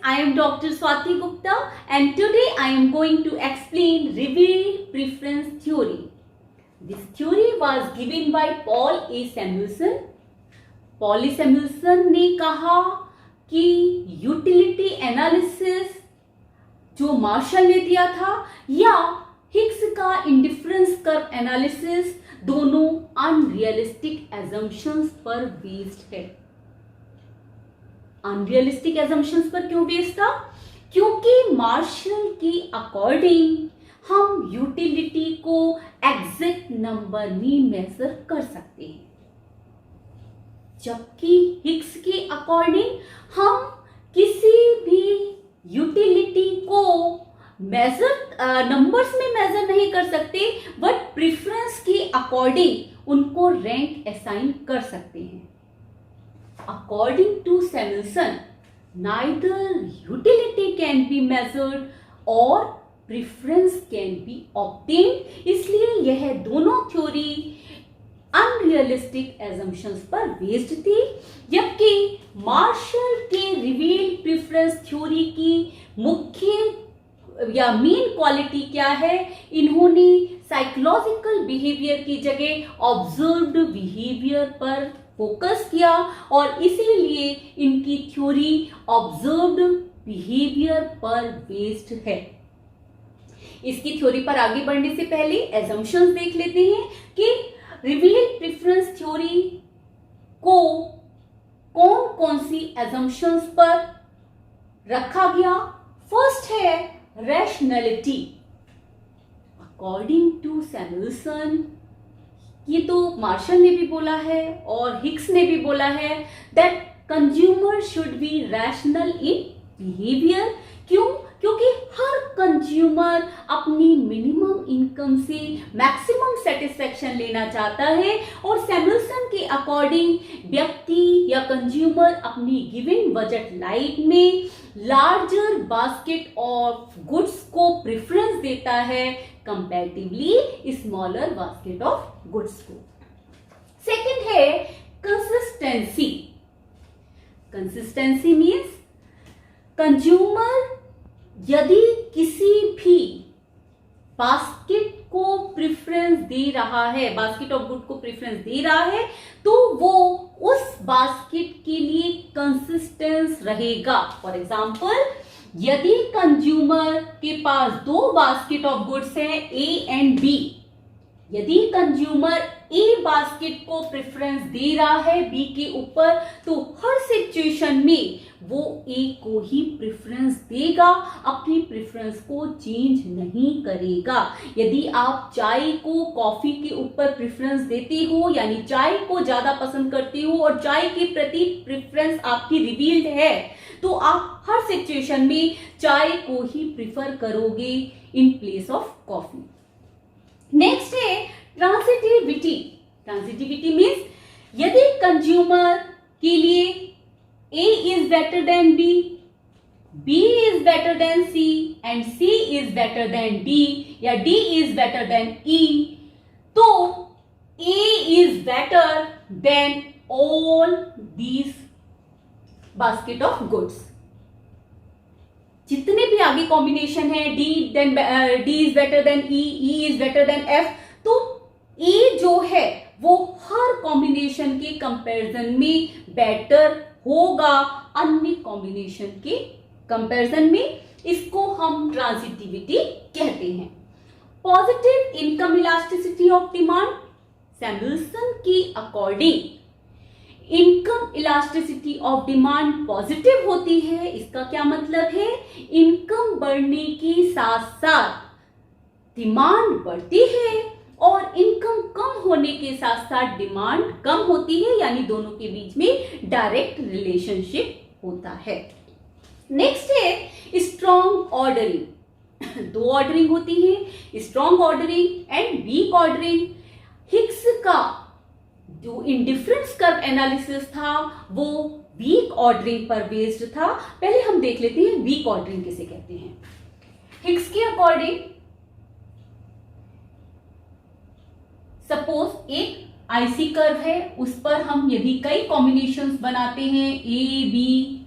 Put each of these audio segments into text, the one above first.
I am Dr. Swati Gupta and today I am going to explain revealed preference theory. This theory was given by Paul A. Samuelson. Paul A. Samuelson ने कहा कि utility analysis जो martial ने दिया था या Higgs का indifference curve analysis दोनों अनरियलिस्टिक एजम्पशंस पर बेस्ड है। अनरियलिस्टिक एजम्पशंस पर क्यों बेस्ड था? क्योंकि मार्शल की अकॉर्डिंग हम यूटिलिटी को एग्जैक्ट नंबर में मेजर कर सकते हैं, जबकि हिग्स के अकॉर्डिंग हम किसी भी यूटिलिटी को मेजर नंबर्स में मेजर नहीं कर सकते, बट प्रेफरेंस के अकॉर्डिंग उनको रैंक असाइन कर सकते हैं। According to Samuelson, neither utility can be measured or preference can be obtained। इसलिए यह दोनों थ्योरी अनरियलिस्टिक एजम्पशंस पर बेस्ड थी, जबकि मार्शल के रिवील्ड प्रेफरेंस थ्योरी की मुख्य या मेन क्वालिटी क्या है? इन्होंने साइकोलॉजिकल बिहेवियर की जगह ऑब्जर्व्ड बिहेवियर पर फोकस किया और इसीलिए इनकी थ्योरी ऑब्जर्व्ड बिहेवियर पर बेस्ड है। इसकी थ्योरी पर आगे बढ़ने से पहले एजम्पशंस देख लेते हैं कि रिवील्ड प्रेफरेंस थ्योरी को कौन कौन सी एजम्पशंस पर रखा गया। फर्स्ट है रैशनैलिटी। अकॉर्डिंग टू सैमुएल्सन, ये तो मार्शल ने भी बोला है और हिग्स ने भी बोला है that consumer should be rational in behaviour. क्यों? क्योंकि हर कंज्यूमर अपनी मिनिमम इनकम से मैक्सिमम सेटिस्फेक्शन लेना चाहता है और सैमुएल्सन के अकॉर्डिंग व्यक्ति या कंज्यूमर अपनी गिवन बजट लाइन में लार्जर बास्केट ऑफ गुड्स को प्रेफरेंस देता है comparatively smaller basket of goods को। सेकंड है कंसिस्टेंसी। कंसिस्टेंसी मीन्स कंज्यूमर यदि किसी भी बास्केट को प्रेफरेंस दे रहा है, बास्केट ऑफ गुड को प्रेफरेंस दे रहा है, तो वो उस बास्केट के लिए कंसिस्टेंस रहेगा। फॉर एग्जाम्पल, यदि कंज्यूमर के पास दो बास्केट ऑफ गुड्स हैं ए एंड बी, यदि कंज्यूमर ए बास्केट को प्रेफरेंस दे रहा है बी के ऊपर, तो हर सिचुएशन में वो ए को ही प्रेफरेंस देगा, अपनी प्रेफरेंस को चेंज नहीं करेगा। यदि आप चाय को कॉफी के ऊपर प्रेफरेंस देते हो, यानी चाय को ज्यादा पसंद करते हो और चाय के प्रति प्रेफरेंस आपकी रिवील्ड है, तो आप हर सिचुएशन में चाय को ही प्रिफर करोगे in place of coffee. Next है ट्रांसिटिविटी। ट्रांसिटिविटी मीन्स यदि कंज्यूमर के लिए A is better than B, B is better than C and C is better than D या D is better than E, तो A is better than all these basket of goods। जितने भी आगे combination है D is better than E, E is better than F, तो A जो है वो हर कॉम्बिनेशन के कंपैरिजन में बेटर होगा अन्य कॉम्बिनेशन के कंपैरिजन में। इसको हम ट्रांसिटिविटी कहते हैं। Positive income elasticity of demand. Samuelson के according income elasticity of demand positive होती है। इसका क्या मतलब है? इनकम बढ़ने के साथ साथ डिमांड बढ़ती है और इनकम कम होने के साथ साथ डिमांड कम होती है, यानी दोनों के बीच में डायरेक्ट रिलेशनशिप होता है। नेक्स्ट है स्ट्रॉन्ग ऑर्डरिंग। दो ऑर्डरिंग होती है, strong ordering and weak ordering. Hicks का जो इंडिफरेंस कर्व एनालिसिस था वो वीक ऑर्डरिंग पर बेस्ड था। पहले हम देख लेते हैं वीक ऑर्डरिंग किसे कहते हैं। हिग्स के अकॉर्डिंग सपोज एक आईसी कर्व है, उस पर हम यदि कई कॉम्बिनेशंस बनाते हैं ए बी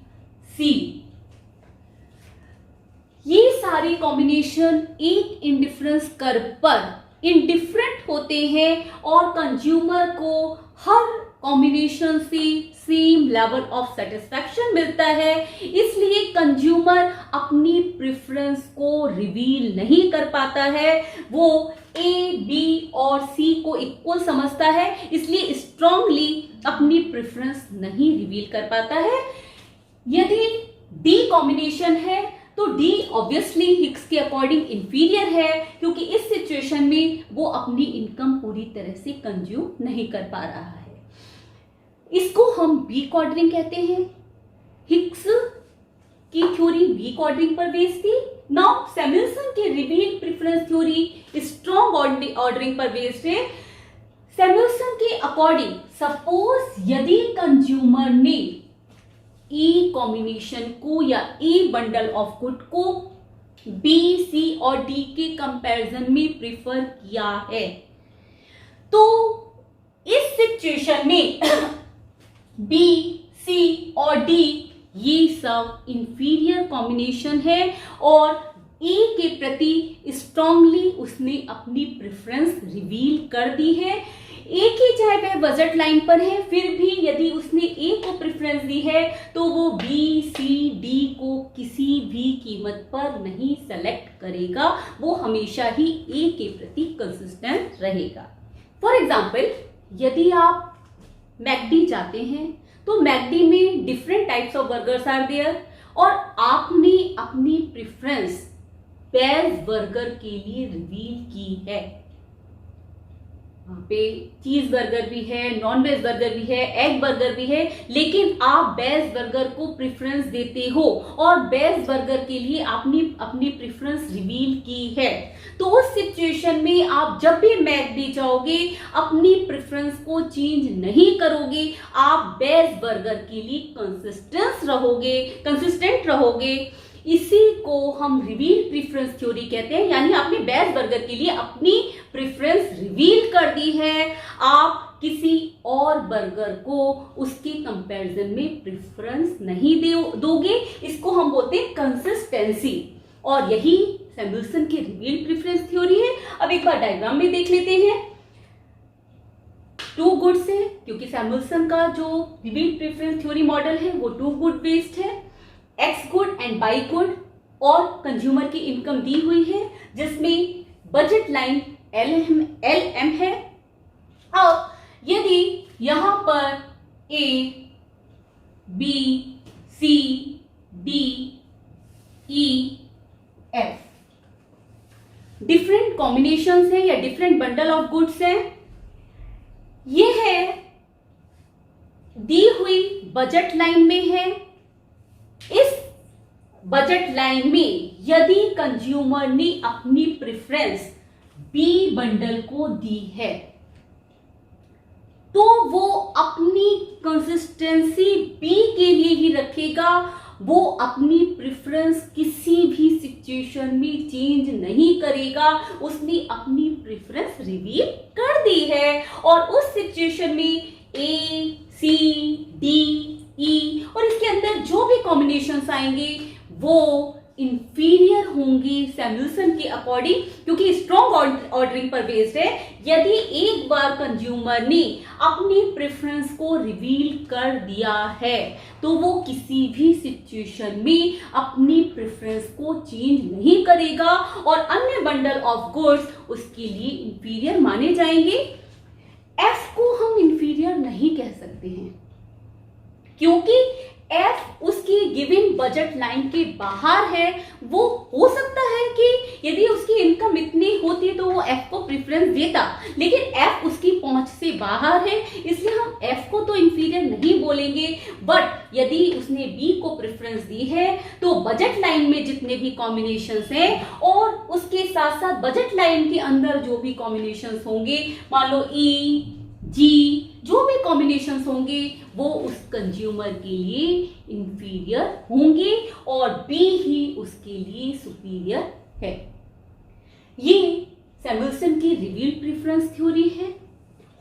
सी, सारे कॉम्बिनेशन एक इंडिफरेंस कर्व पर इंडिफरेंट होते हैं और कंज्यूमर को हर कॉम्बिनेशन से सेम लेवल ऑफ सेटिस्फैक्शन मिलता है। इसलिए कंज्यूमर अपनी प्रेफरेंस को रिवील नहीं कर पाता है, वो ए, बी और सी को इक्वल समझता है, इसलिए स्ट्रांगली अपनी प्रेफरेंस नहीं रिवील कर पाता है। यदि डी कॉम्बिनेशन है तो डी ऑब्वियसली हिक्स के अकॉर्डिंग इंफीरियर है, क्योंकि इस सिचुएशन में वो अपनी इनकम पूरी तरह से कंज्यूम नहीं कर पा रहा है। इसको हम वीक ऑर्डरिंग कहते हैं। हिक्स की थ्योरी वीक ऑर्डरिंग पर बेस्ड थी। नाउ सैमुअलसन की reveal preference theory strong ordering पर बेस्ड है। सैमुअलसन के अकॉर्डिंग सपोज यदि कंज्यूमर ने ए कॉम्बिनेशन को या ए बंडल ऑफ गुड को बी, सी और डी के कंपैरिजन में प्रेफर किया है, तो इस सिचुएशन में बी, सी और डी ये सब इंफीरियर कॉम्बिनेशन है और ए के प्रति स्ट्रांगली उसने अपनी प्रेफरेंस रिवील कर दी है। ए की चाहे वह बजट लाइन पर है, फिर भी यदि उसने ए को प्रेफरेंस दी है तो वो बी, सी, डी को किसी भी कीमत पर नहीं सेलेक्ट करेगा, वो हमेशा ही ए के प्रति कंसिस्टेंट रहेगा। फॉर एग्जाम्पल, यदि आप मैकडी जाते हैं तो मैकडी में different types of burgers are there और आपने अपनी प्रेफरेंस वेज बर्गर के लिए रिवील की है। वहां पे चीज बर्गर भी है, नॉन वेज बर्गर भी है, एग बर्गर भी है, लेकिन आप वेज बर्गर को प्रेफरेंस देते हो और वेज बर्गर के लिए आपने अपनी प्रेफरेंस रिवील की है, तो उस सिचुएशन में आप जब भी मैकडी जाओगे अपनी प्रेफरेंस को चेंज नहीं करोगे, आप वेज बर्गर के लिए कंसिस्टेंट रहोगे। इसी को हम रिवील प्रेफरेंस थ्योरी कहते हैं, यानी आपने वेज बर्गर के लिए अपनी प्रेफरेंस रिवील कर दी है, आप किसी और बर्गर को उसके कंपैरिजन में प्रेफरेंस नहीं दोगे। इसको हम बोलते हैं कंसिस्टेंसी और यही सैमुअलसन की रिवील प्रेफरेंस थ्योरी है। अब एक बार डायग्राम में देख लेते हैं। टू गुड्स है, क्योंकि सैमुअलसन का जो रिवील प्रेफरेंस थ्योरी मॉडल है वो टू गुड बेस्ड है। X good and by good और कंज्यूमर की इनकम दी हुई है, जिसमें बजट लाइन LM है। अब यदि यहां पर A, B, C, D, E, F different combinations है या डिफरेंट बंडल ऑफ गुड्स हैं, ये है दी हुई बजट लाइन में है। इस बजट लाइन में यदि कंज्यूमर ने अपनी प्रेफरेंस बी बंडल को दी है तो वो अपनी कंसिस्टेंसी बी के लिए ही रखेगा, वो अपनी प्रेफरेंस किसी भी सिचुएशन में चेंज नहीं करेगा, उसने अपनी प्रेफरेंस रिवील कर दी है और उस सिचुएशन में A, C, D, E और इसके अंदर जो भी कॉम्बिनेशंस आएंगे वो इंफीरियर होंगे सैमुअलसन के अकॉर्डिंग, क्योंकि स्ट्रॉन्ग ऑर्डरिंग पर बेस्ड है। यदि एक बार कंज्यूमर ने अपनी प्रेफरेंस को रिवील कर दिया है तो वो किसी भी सिचुएशन में अपनी प्रेफरेंस को चेंज नहीं करेगा और अन्य बंडल ऑफ गुड्स उसके लिए इंफीरियर माने जाएंगे। एफ को हम इंफीरियर नहीं कह सकते हैं, क्योंकि एफ उसकी गिवन बजट लाइन के बाहर है। वो हो सकता है कि यदि उसकी इनकम इतनी होती तो वो एफ को प्रेफरेंस देता, लेकिन एफ उसकी पहुंच से बाहर है, इसलिए हम एफ को तो इंफीरियर नहीं बोलेंगे। बट यदि उसने बी को प्रेफरेंस दी है तो बजट लाइन में जितने भी कॉम्बिनेशंस हैं और उसके साथ साथ बजट लाइन के अंदर जो भी कॉम्बिनेशंस होंगे, मान लो ई, जी, जो भी कॉम्बिनेशंस होंगे वो उस कंज्यूमर के लिए इंफीरियर होंगे और बी ही उसके लिए सुपीरियर है। ये सैमुअलसन की रिवील प्रेफरेंस थ्योरी है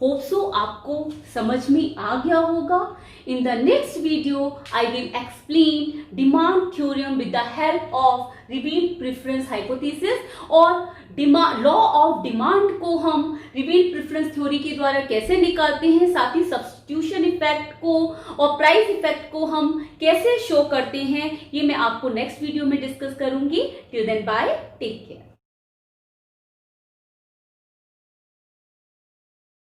होप सो आपको समझ में आ गया होगा। In the next video I will explain demand theorem with the help of revealed preference hypothesis, और लॉ ऑफ डिमांड को हम रिवील्ड प्रेफरेंस थ्योरी के द्वारा कैसे निकालते हैं, साथ ही सब्स्टिट्यूशन इफेक्ट को और प्राइस इफेक्ट को हम कैसे शो करते हैं, ये मैं आपको नेक्स्ट वीडियो में डिस्कस करूंगी। Till then bye, take care.